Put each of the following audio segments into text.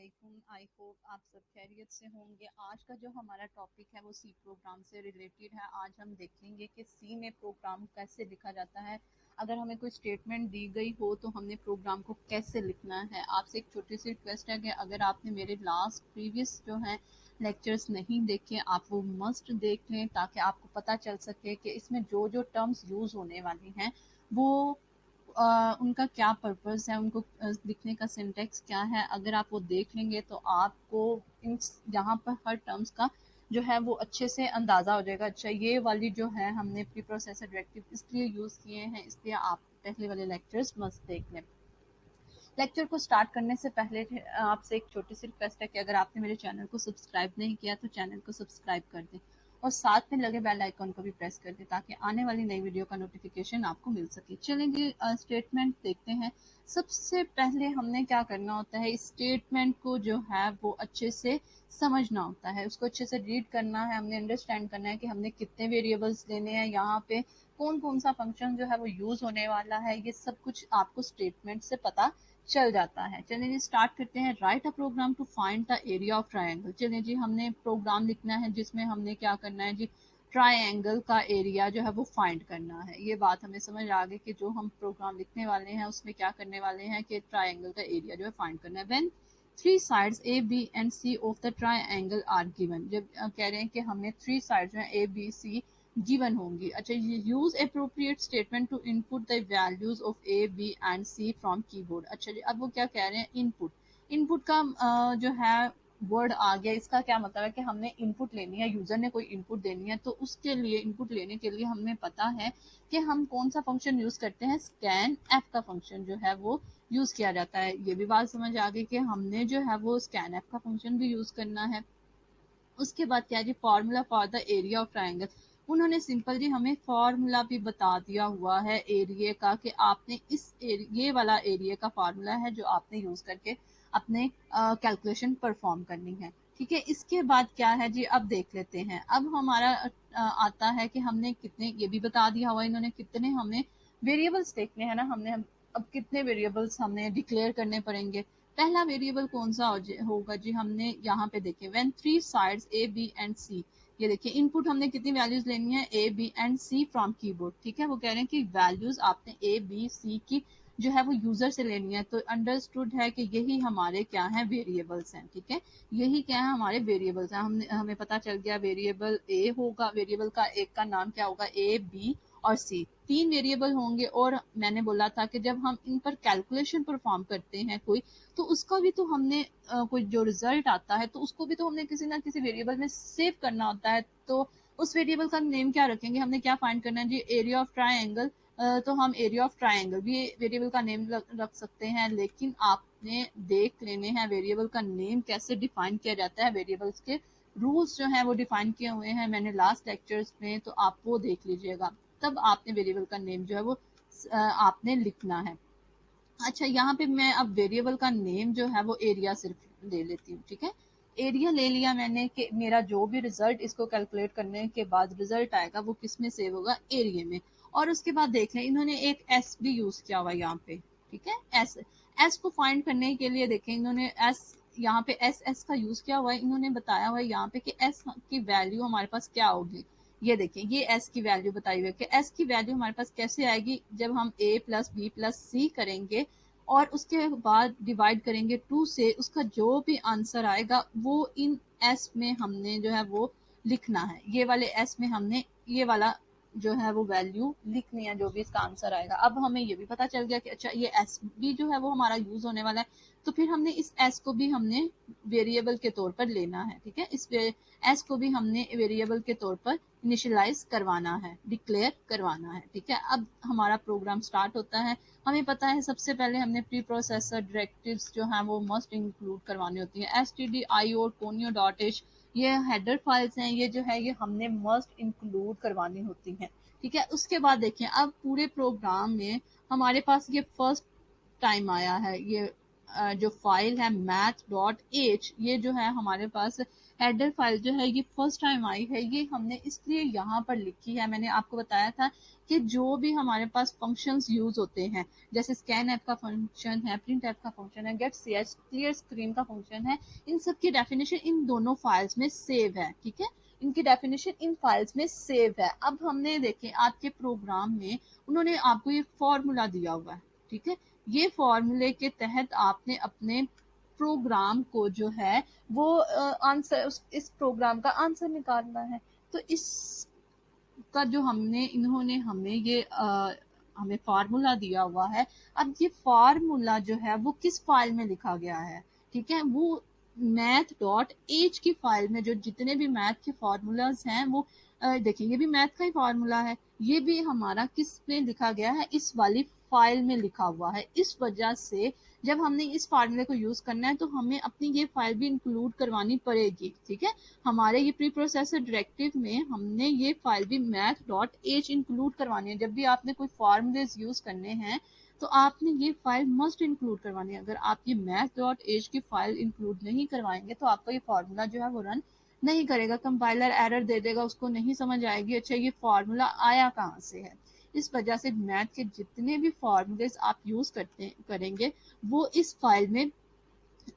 वालेकुम। I hope आप सब खैरियत से होंगे। आज का जो हमारा टॉपिक है वो सी प्रोग्राम से रिलेटेड है। आज हम देखेंगे कि सी में प्रोग्राम कैसे लिखा जाता है। अगर हमें कोई स्टेटमेंट दी गई हो तो हमने प्रोग्राम को कैसे लिखना है। आपसे एक छोटी सी रिक्वेस्ट है कि अगर आपने मेरे लास्ट प्रीवियस जो हैं लेक्चर्स नहीं देखे आप वो मस्ट देख लें ताकि आपको पता चल सके कि इसमें जो जो टर्म्स यूज़ होने वाली हैं वो उनका क्या पर्पस है, उनको लिखने का सिंटेक्स क्या है। अगर आप वो देख लेंगे तो आपको इन यहाँ पर हर टर्म्स का जो है वो अच्छे से अंदाज़ा हो जाएगा। अच्छा, ये वाली जो है हमने प्री प्रोसेसर डायरेक्टिव इसलिए यूज़ किए हैं, इसलिए आप पहले वाले लेक्चर्स मस्त देख लें। लेक्चर को स्टार्ट करने से पहले आपसे एक छोटी सी रिक्वेस्ट है कि अगर आपने मेरे चैनल को सब्सक्राइब नहीं किया तो चैनल को सब्सक्राइब कर दें और साथ में लगे बेल आइकन को भी प्रेस कर दें ताकि आने वाली नई वीडियो का नोटिफिकेशन आपको मिल सके। चलेंगे स्टेटमेंट देखते हैं। सबसे पहले हमने क्या करना होता है, इस स्टेटमेंट को जो है वो अच्छे से समझना होता है, उसको अच्छे से रीड करना है, हमने अंडरस्टैंड करना है कि हमने कितने वेरिएबल्स लेने हैं, यहाँ पे कौन कौन सा फंक्शन जो है वो यूज़ होने वाला है। ये सब कुछ आपको स्टेटमेंट से पता चल जाता है। चलिए जी स्टार्ट करते हैं। Write a program to find the area of triangle. चलिए जी हमने प्रोग्राम लिखना है जिसमें हमने क्या करना है जी, ट्राइंगल का एरिया जो है वो फाइंड करना है। ये बात हमें समझ आ गई कि जो हम प्रोग्राम लिखने वाले हैं उसमें क्या करने वाले हैं कि ट्राइंगल का एरिया जो है फाइंड करना है। When three sides A B and C of the triangle are given, जब कह रहे हैं कि हमें थ्री साइड्स जो है ए बी सी गिवन होंगी। अच्छा, use appropriate statement to input the values of A B and C from keyboard. अच्छा जी, अब वो क्या कह रहे हैं, इनपुट। इनपुट का जो है वर्ड आ गया, इसका क्या मतलब है कि हमने इनपुट लेनी है, यूजर ने कोई इनपुट देनी है तो उसके लिए इनपुट लेने के लिए हमें पता है कि हम कौन सा फंक्शन यूज करते हैं, स्कैन एफ का फंक्शन जो है वो यूज किया जाता है। ये भी बात समझ आ गई कि हमने जो है वो स्कैन एफ का फंक्शन भी यूज करना है। उसके बाद क्या जी, formula for the area of triangle. उन्होंने सिंपल जी हमें फॉर्मूला भी बता दिया हुआ है एरिया का कि आपने ये वाला एरिया का फॉर्मूला है जो आपने यूज करके अपने कैलकुलेशन परफॉर्म करनी है। ठीक है, इसके बाद क्या है जी, अब देख लेते हैं। अब हमारा आता है कि हमने कितने, ये भी बता दिया हुआ इन्होंने, कितने हमें वेरिएबल्स देखने हैं ना, अब कितने वेरिएबल्स हमने डिक्लेयर करने पड़ेंगे। पहला वेरिएबल कौन सा होगा जी, हमने यहाँ पे देखे when three sides A B and C. ये देखिए इनपुट हमने कितनी वैल्यूज लेनी है, A B and C from keyboard. ठीक है, वो कह रहे हैं कि वैल्यूज आपने ए बी सी की जो है वो यूजर से लेनी है, तो अंडरस्टूड है कि यही हमारे क्या है, वेरिएबल्स हैं। ठीक है, यही क्या है, हमारे वेरिएबल्स हैं। हमें पता चल गया वेरिएबल ए होगा, वेरिएबल का एक का नाम क्या होगा, ए बी और सी, तीन वेरिएबल होंगे। और मैंने बोला था कि जब हम इन पर कैलकुलेशन परफॉर्म करते हैं कोई, तो उसका भी तो हमने कोई जो रिजल्ट आता है तो उसको भी तो हमने किसी ना किसी वेरिएबल में सेव करना होता है। तो उस वेरिएबल का नेम क्या रखेंगे, हमने क्या फाइंड करना है जी, एरिया ऑफ ट्राइंगल। तो हम एरिया ऑफ ट्राइंगल भी वेरिएबल का नेम रख सकते हैं, लेकिन आपने देख लेने हैं वेरिएबल का नेम कैसे डिफाइन किया जाता है। वेरिएबल्स के रूल्स जो हैं वो डिफाइन किए हुए हैं मैंने लास्ट लेक्चर्स में, तो आप वो देख लीजिएगा। तब आपने वेरिएबल का नेम जो है वो आपने लिखना है। अच्छा, यहाँ पे मैं अब वेरिएबल का नेम जो है वो एरिया सिर्फ ले लेती हूँ। ठीक है, एरिया ले लिया मैंने कि मेरा जो भी रिजल्ट इसको कैलकुलेट करने के बाद रिजल्ट आएगा वो किस में सेव होगा, एरिया में। और उसके बाद देख लें इन्होंने एक एस भी यूज किया हुआ यहाँ पे। ठीक है, एस, एस को फाइंड करने के लिए देखें इन्होंने एस, यहाँ पे एस एस का यूज किया हुआ है। इन्होंने बताया हुआ है यहाँ पे कि एस की वैल्यू हमारे पास क्या होगी। ये देखिए, ये एस की वैल्यू बताई हुई है कि एस की वैल्यू हमारे पास कैसे आएगी, जब हम ए प्लस बी प्लस सी करेंगे और उसके बाद डिवाइड करेंगे टू से, उसका जो भी आंसर आएगा वो इन एस में हमने जो है वो लिखना है। ये वाले एस में हमने ये वाला जो है वो वैल्यू लिखनी है, जो भी इसका आंसर आएगा। अब हमें ये भी पता चल गया कि अच्छा ये एस भी जो है वो हमारा यूज होने वाला है, तो फिर हमने इस एस को भी हमने वेरिएबल के तौर पर लेना है। ठीक है, इस एस को भी हमने वेरिएबल के तौर पर इनिशियलाइज करवाना है, डिक्लेयर करवाना है। ठीक है, अब हमारा प्रोग्राम स्टार्ट होता है। हमें पता है सबसे पहले हमने प्री प्रोसेसर डायरेक्टिव्स जो हैं वो मस्ट इंक्लूड करवानी होती हैं। stdio conio डॉट h, ये हेडर फाइल्स हैं, ये जो है ये हमने मस्ट इंक्लूड करवानी होती हैं। ठीक है, उसके बाद देखें अब पूरे प्रोग्राम में हमारे पास ये फर्स्ट टाइम आया है, ये जो फाइल है math.h, ये जो है हमारे पास हेडर फाइल जो है ये फर्स्ट टाइम आई है। ये हमने इसलिए यहाँ पर लिखी है, मैंने आपको बताया था कि जो भी हमारे पास फंक्शंस यूज होते हैं, जैसे स्कैन ऐप का फंक्शन है, प्रिंट ऐप का फंक्शन है, गेट cs क्लियर स्क्रीन का फंक्शन है, इन सब की डेफिनेशन इन दोनों फाइल्स में सेव है। ठीक है, इनकी डेफिनेशन इन फाइल्स में सेव है। अब हमने देखें आपके प्रोग्राम में उन्होंने आपको ये फॉर्मूला दिया हुआ है। ठीक है, ये फॉर्मूले के तहत आपने अपने प्रोग्राम को जो है वो आंसर, इस प्रोग्राम का आंसर निकालना है। तो इस का जो हमने इन्होंने हमें ये हमें फार्मूला दिया हुआ है। अब ये फार्मूला जो है वो किस फाइल में लिखा गया है? ठीक है, वो math.h की फाइल में जो जितने भी मैथ के फार्मूलाज हैं वो देखिए, ये भी मैथ का ही फार्मूला है, ये भी हमारा किस में लिखा गया है? इस वाली फाइल में लिखा हुआ है। इस वजह से जब हमने इस फार्मूले को यूज करना है तो हमें अपनी ये फाइल भी इंक्लूड करवानी पड़ेगी। ठीक है, हमारे ये प्री प्रोसेसर डायरेक्टिव में हमने ये फाइल भी math.h इंक्लूड करवानी है। जब भी आपने कोई फार्मूलेज यूज करने हैं तो आपने ये फाइल मस्ट इंक्लूड करवानी है। अगर आप ये math.h की फाइल इंक्लूड नहीं करवाएंगे तो आपका ये फार्मूला जो है वो रन नहीं करेगा, कंपाइलर एरर दे देगा, उसको नहीं समझ आएगी अच्छा ये फार्मूला आया कहाँ से है। इस वजह से मैथ के जितने भी फार्मूलेज आप यूज करेंगे वो इस फाइल में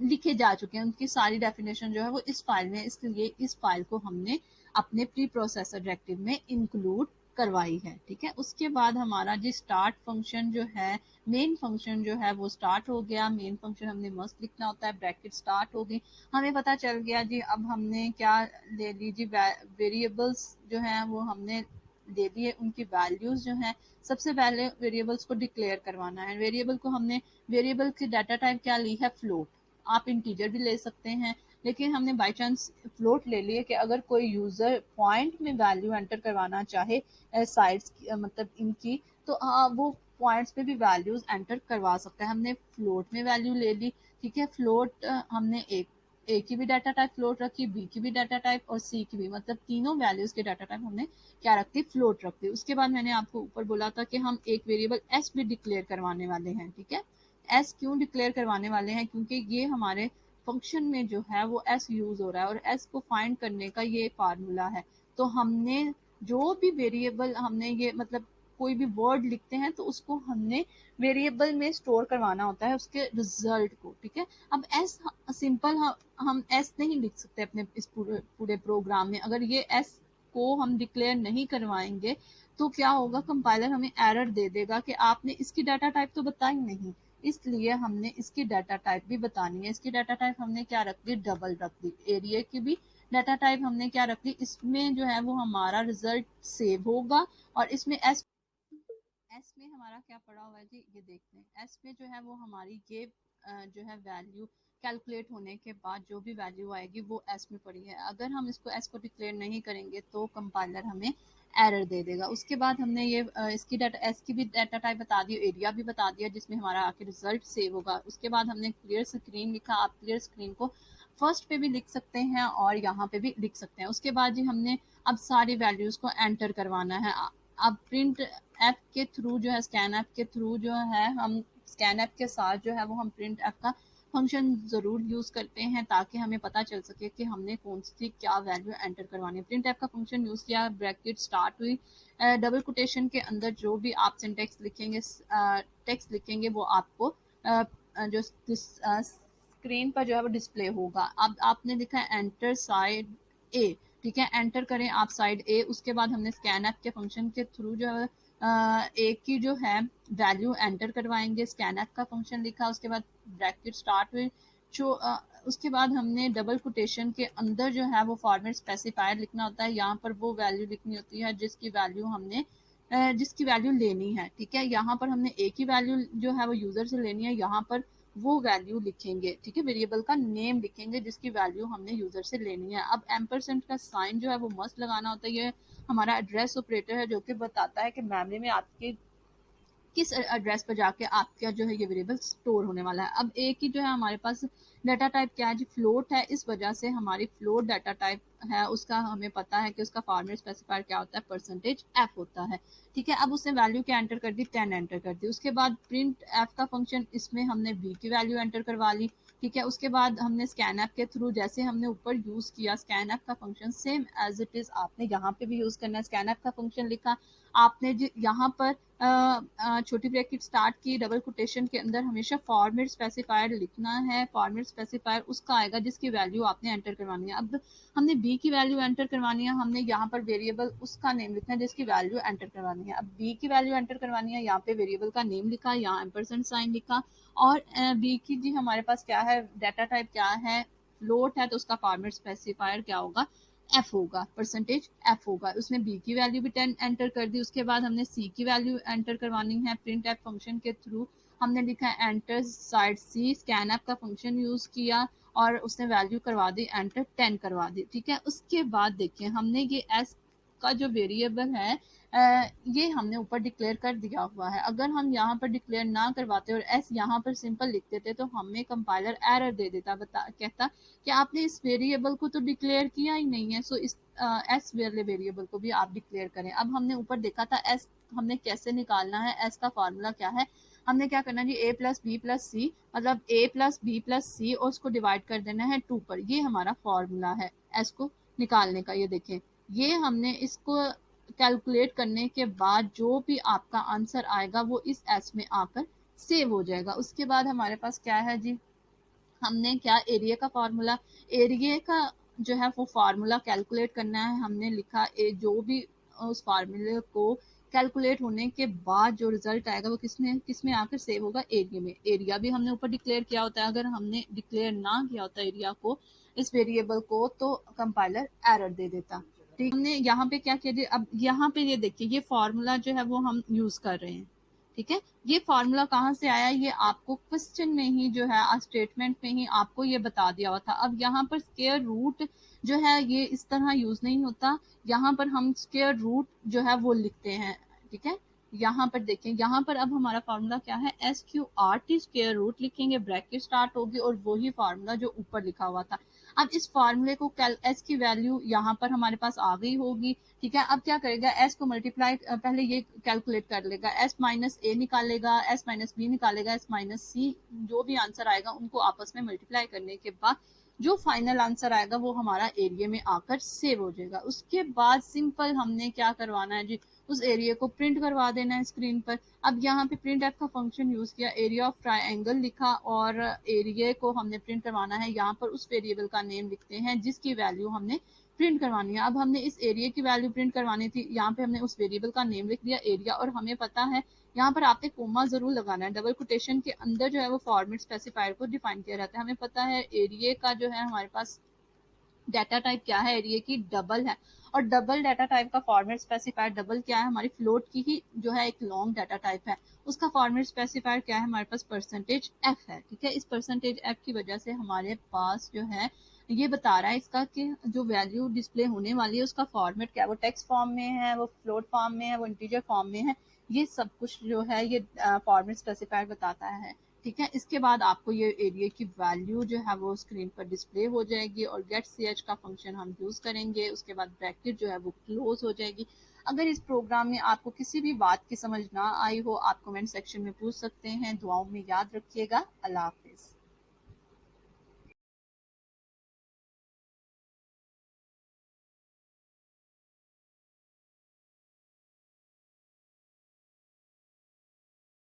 लिखे जा चुके हैं, उनकी सारी डेफिनेशन जो है वो इस फाइल में, इसलिए इस फाइल को हमने अपने प्री प्रोसेसर डायरेक्टिव में इंक्लूड करवाई है। ठीक है, उसके बाद हमारा जी स्टार्ट फंक्शन जो है, मेन फंक्शन जो है वो स्टार्ट हो गया। मेन फंक्शन हमने मस्त लिखना होता है, ब्रैकेट स्टार्ट हो गई, हमें पता चल गया जी। अब हमने क्या ले ली जी, वेरिएबल्स जो है वो हमने ले लिए, उनकी वैल्यूज जो है सबसे पहले वेरिएबल्स को डिक्लेयर करवाना है। वेरिएबल को हमने, वेरिएबल की डाटा टाइप क्या ली है? फ्लोट। आप इंटीजर भी ले सकते हैं, लेकिन हमने बाई चांस फ्लोट ले लिए कि अगर कोई यूजर पॉइंट में वैल्यू एंटर करवाना चाहे साइड्स मतलब इनकी, तो वो पॉइंट्स पे भी वैल्यूज एंटर करवा सकता है। हमने फ्लोट में वैल्यू ले ली। ठीक है, फ्लोट हमने एक ए की भी डाटा टाइप फ्लोट रखी, बी की भी डाटा टाइप और सी की भी, मतलब तीनों वैल्यूज के डाटा टाइप हमने क्या रख दी? फ्लोट रख दी। उसके बाद मैंने आपको ऊपर बोला था कि हम एक वेरिएबल एस भी डिक्लेयर करवाने वाले हैं। ठीक है, एस क्यों डिक्लेयर करवाने वाले हैं? क्योंकि ये हमारे फंक्शन में जो है वो एस यूज हो रहा है और एस को फाइंड करने का ये फार्मूला है। तो हमने जो भी वेरिएबल हमने ये मतलब कोई भी वर्ड लिखते हैं तो उसको हमने वेरिएबल में स्टोर करवाना होता है उसके रिजल्ट को। ठीक है, अब एस सिंपल हम एस नहीं लिख सकते अपने इस पूरे पूरे प्रोग्राम में। अगर ये एस को हम डिक्लेयर नहीं करवाएंगे तो क्या होगा? कंपाइलर हमें एरर दे देगा कि आपने इसकी डाटा टाइप तो बताई नहीं। इसलिए हमने इसकी डाटा टाइप भी बतानी है। इसकी डाटा टाइप हमने क्या रख दी? डबल रख दी। एरिया की भी डाटा टाइप हमने क्या रख दी? इसमें जो है वो हमारा रिजल्ट सेव होगा और इसमें एस में हमारा क्या पड़ा हुआ है जी, ये देखते हैं। एस में जो है वो हमारी ये जो है वैल्यू कैलकुलेट होने के बाद जो भी वैल्यू आएगी वो एस में पड़ी है। अगर हम इसको एस को डिक्लेयर नहीं करेंगे तो कंपाइलर हमें एरर दे देगा। उसके बाद हमने ये इसकी डाटा एस की भी डाटा टाइप बता दी, एरिया भी बता दिया जिसमें हमारा आके रिजल्ट सेव होगा। उसके बाद हमने क्लियर स्क्रीन लिखा। आप क्लियर स्क्रीन को फर्स्ट पे भी लिख सकते हैं और यहाँ पे भी लिख सकते हैं। उसके बाद जी हमने अब सारी वैल्यूज को एंटर करवाना है। अब प्रिंट ऐप के थ्रू जो है, स्कैन ऐप के थ्रू जो है, हम स्कैन ऐप के साथ जो है वो हम प्रिंट ऐप का फंक्शन ज़रूर यूज़ करते हैं ताकि हमें पता चल सके कि हमने कौन सी क्या वैल्यू एंटर करवानी है। प्रिंट ऐप का फंक्शन यूज़ किया, ब्रैकेट स्टार्ट हुई, डबल कोटेशन के अंदर जो भी आप सिंटेक्स लिखेंगे, टेक्स्ट लिखेंगे वो आपको जो स्क्रीन पर जो है वो डिस्प्ले होगा। अब आपने लिखा है एंटर साइड ए। ठीक है, एंटर करें आप साइड ए। उसके बाद हमने स्कैन ऐप के फंक्शन के थ्रू जो है ए की जो है वैल्यू एंटर करवाएंगे। स्कैन ऐप का फंक्शन लिखा, उसके बाद ब्रैकेट स्टार्ट हुई, जो उसके बाद हमने डबल कोटेशन के अंदर जो है वो फॉर्मेट स्पेसिफायर लिखना होता है। यहाँ पर वो वैल्यू लिखनी होती है जिसकी वैल्यू हमने जिसकी वैल्यू लेनी है। ठीक है, यहाँ पर हमने ए की वैल्यू जो है वो यूजर से लेनी है, यहाँ पर वो वैल्यू लिखेंगे। ठीक है, वेरिएबल का नेम लिखेंगे जिसकी वैल्यू हमने यूजर से लेनी है। अब एम्परसेंट का साइन जो है वो मस्ट लगाना होता है। ये हमारा एड्रेस ऑपरेटर है जो कि बताता है कि मेमोरी में आपके किस एड्रेस पर जाके आपका जो है ये वेरिएबल स्टोर होने वाला है। अब एक ही जो है हमारे पास डाटा टाइप क्या है जी, फ्लोट है, इस वजह से हमारी फ्लोट डाटा टाइप है, उसका हमें पता है कि उसका फॉर्मेट स्पेसिफायर क्या होता है, परसेंटेज एफ होता है। ठीक है, अब उसने वैल्यू क्या एंटर कर दी, 10 एंटर कर दी। उसके बाद प्रिंट एफ का फंक्शन, इसमें हमने बी की वैल्यू एंटर करवा ली। ठीक है, उसके बाद हमने स्कैन ऐप के थ्रू, जैसे हमने ऊपर यूज किया स्कैन ऐप का function, same as it is आपने यहाँ पे भी यूज करना है। स्कैन ऐप का फंक्शन लिखा आपने, यहाँ पर छोटी ब्रैकेट स्टार्ट की, डबल कोटेशन के अंदर हमेशा फॉर्मेट स्पेसिफायर लिखना है। फॉर्मेट स्पेसिफायर उसका आएगा जिसकी वैल्यू आपने एंटर करवानी है। अब हमने बी की वैल्यू एंटर करवानी है, हमने यहाँ पर वेरिएबल उसका नेम लिखना है जिसकी वैल्यू एंटर करवानी है। अब बी की वैल्यू एंटर करवानी है, यहाँ पे वेरिएबल का नेम लिखा, यहाँ एम्परसेंड साइन लिखा, और बी की जी हमारे पास क्या है, डाटा टाइप क्या है, फ्लोट है, तो उसका फॉर्मेट स्पेसिफायर क्या होगा, एफ होगा, परसेंटेज एफ होगा। उसने बी की वैल्यू भी 10 एंटर कर दी। उसके बाद हमने सी की वैल्यू एंटर करवानी है, प्रिंट एफ फंक्शन के थ्रू हमने लिखा है एंटर साइड सी, स्कैन एप का फंक्शन यूज किया और उसने वैल्यू करवा दी एंटर 10 करवा दी। ठीक है, उसके बाद देखिए हमने ये एस का जो वेरिएबल है ये हमने ऊपर डिक्लेयर कर दिया हुआ है। अगर हम यहाँ पर डिक्लेयर ना करवाते और एस यहाँ पर सिंपल लिख देते तो हमें कंपाइलर एरर दे देता, कहता कि आपने इस वेरिएबल को तो डिक्लेयर किया ही नहीं है, सो इस एस वाले वेरिएबल को भी आप डिक्लेयर करें। अब हमने ऊपर देखा था एस हमने कैसे निकालना है, एस का फॉर्मूला क्या है, हमने क्या करना है जी, ए प्लस बी प्लस सी, मतलब ए प्लस बी प्लस सी और उसको डिवाइड कर देना है 2 पर। ये हमारा फॉर्मूला है एस को निकालने का। ये देखें, ये हमने इसको कैलकुलेट करने के बाद जो भी आपका आंसर आएगा वो इस एस में आकर सेव हो जाएगा। उसके बाद हमारे पास क्या है जी, हमने क्या, एरिया का फॉर्मूला, एरिया का जो है वो फार्मूला कैलकुलेट करना है। हमने लिखा जो भी उस फार्मूले को कैलकुलेट होने के बाद जो रिजल्ट आएगा वो किसमें आकर सेव होगा, एरिया में। एरिया भी हमने ऊपर डिक्लेयर किया होता है, अगर हमने डिक्लेयर ना किया होता एरिया को, इस वेरिएबल को, तो कंपाइलर एरर दे देता। ठीक, हमने यहाँ पे क्या किया, अब यहाँ पे ये देखिए ये फॉर्मूला जो है वो हम यूज कर रहे हैं। ठीक है, ये फॉर्मूला कहाँ से आया, ये आपको क्वेश्चन में ही जो है, स्टेटमेंट में ही आपको ये बता दिया हुआ था। अब यहाँ पर स्क्वायर रूट जो है ये इस तरह यूज नहीं होता, यहाँ पर हम स्क्वायर रूट जो है वो लिखते हैं। ठीक है, यहाँ पर देखें, यहाँ पर अब हमारा फॉर्मूला क्या है, S Q R T square root लिखेंगे, ब्रैकेट स्टार्ट होगी और वही फॉर्मूला जो ऊपर लिखा हुआ था। अब इस फॉर्मूले को एस की वैल्यू यहाँ पर हमारे पास आ गई होगी। ठीक है, अब क्या करेगा, एस को मल्टीप्लाई पहले ये कैलकुलेट कर लेगा, एस माइनस ए निकालेगा, एस माइनस बी निकालेगा, एस माइनस सी, जो भी आंसर आएगा उनको आपस में मल्टीप्लाई करने के बाद जो फाइनल आंसर आएगा वो हमारा एरिया में आकर सेव हो जाएगा। उसके बाद सिंपल हमने क्या करवाना है जी, उस एरिया को प्रिंट करवा देना है स्क्रीन पर। अब यहाँ पे प्रिंट एफ का फंक्शन यूज किया, एरिया ऑफ ट्राइंगल लिखा और एरिया को हमने प्रिंट करवाना है। यहाँ पर उस वेरिएबल का नेम लिखते हैं जिसकी वैल्यू हमने प्रिंट करवानी है। अब हमने इस एरिया की वैल्यू प्रिंट करवानी थी, यहाँ पे हमने उस वेरिएबल का नेम लिख दिया एरिया, और हमें पता है यहाँ पर आपने कोमा जरूर लगाना है, डबल कोटेशन के अंदर जो है वो फॉर्मेट स्पेसिफायर को डिफाइन किया जाता है। हमें पता है एरिया का जो है हमारे पास डाटा टाइप क्या है, एरिया की डबल है, और डबल डाटा टाइप का फॉर्मेट स्पेसिफायर, डबल क्या है, हमारी फ्लोट की ही जो है एक लॉन्ग डाटा टाइप है, उसका फॉर्मेट स्पेसिफायर क्या है, हमारे पास परसेंटेज एफ है। ठीक है, इस परसेंटेज एफ की वजह से हमारे पास जो है ये बता रहा है इसका कि जो वैल्यू डिस्प्ले होने वाली है उसका फॉर्मेट क्या है, वो टेक्स्ट फॉर्म में है, वो फ्लोट फॉर्म में है, वो इंटीजर फॉर्म में है। ये सब कुछ जो है ये फॉर्मेट स्पेसिफायर बताता है। ठीक है, इसके बाद आपको ये एरिया की वैल्यू जो है वो स्क्रीन पर डिस्प्ले हो जाएगी और गेट सी एच का फंक्शन हम यूज करेंगे। उसके बाद ब्रैकेट जो है वो क्लोज हो जाएगी। अगर इस प्रोग्राम में आपको किसी भी बात की समझ ना आई हो, आप कमेंट सेक्शन में पूछ सकते हैं। दुआओं में याद रखिएगा। अल्लाह हाफिज।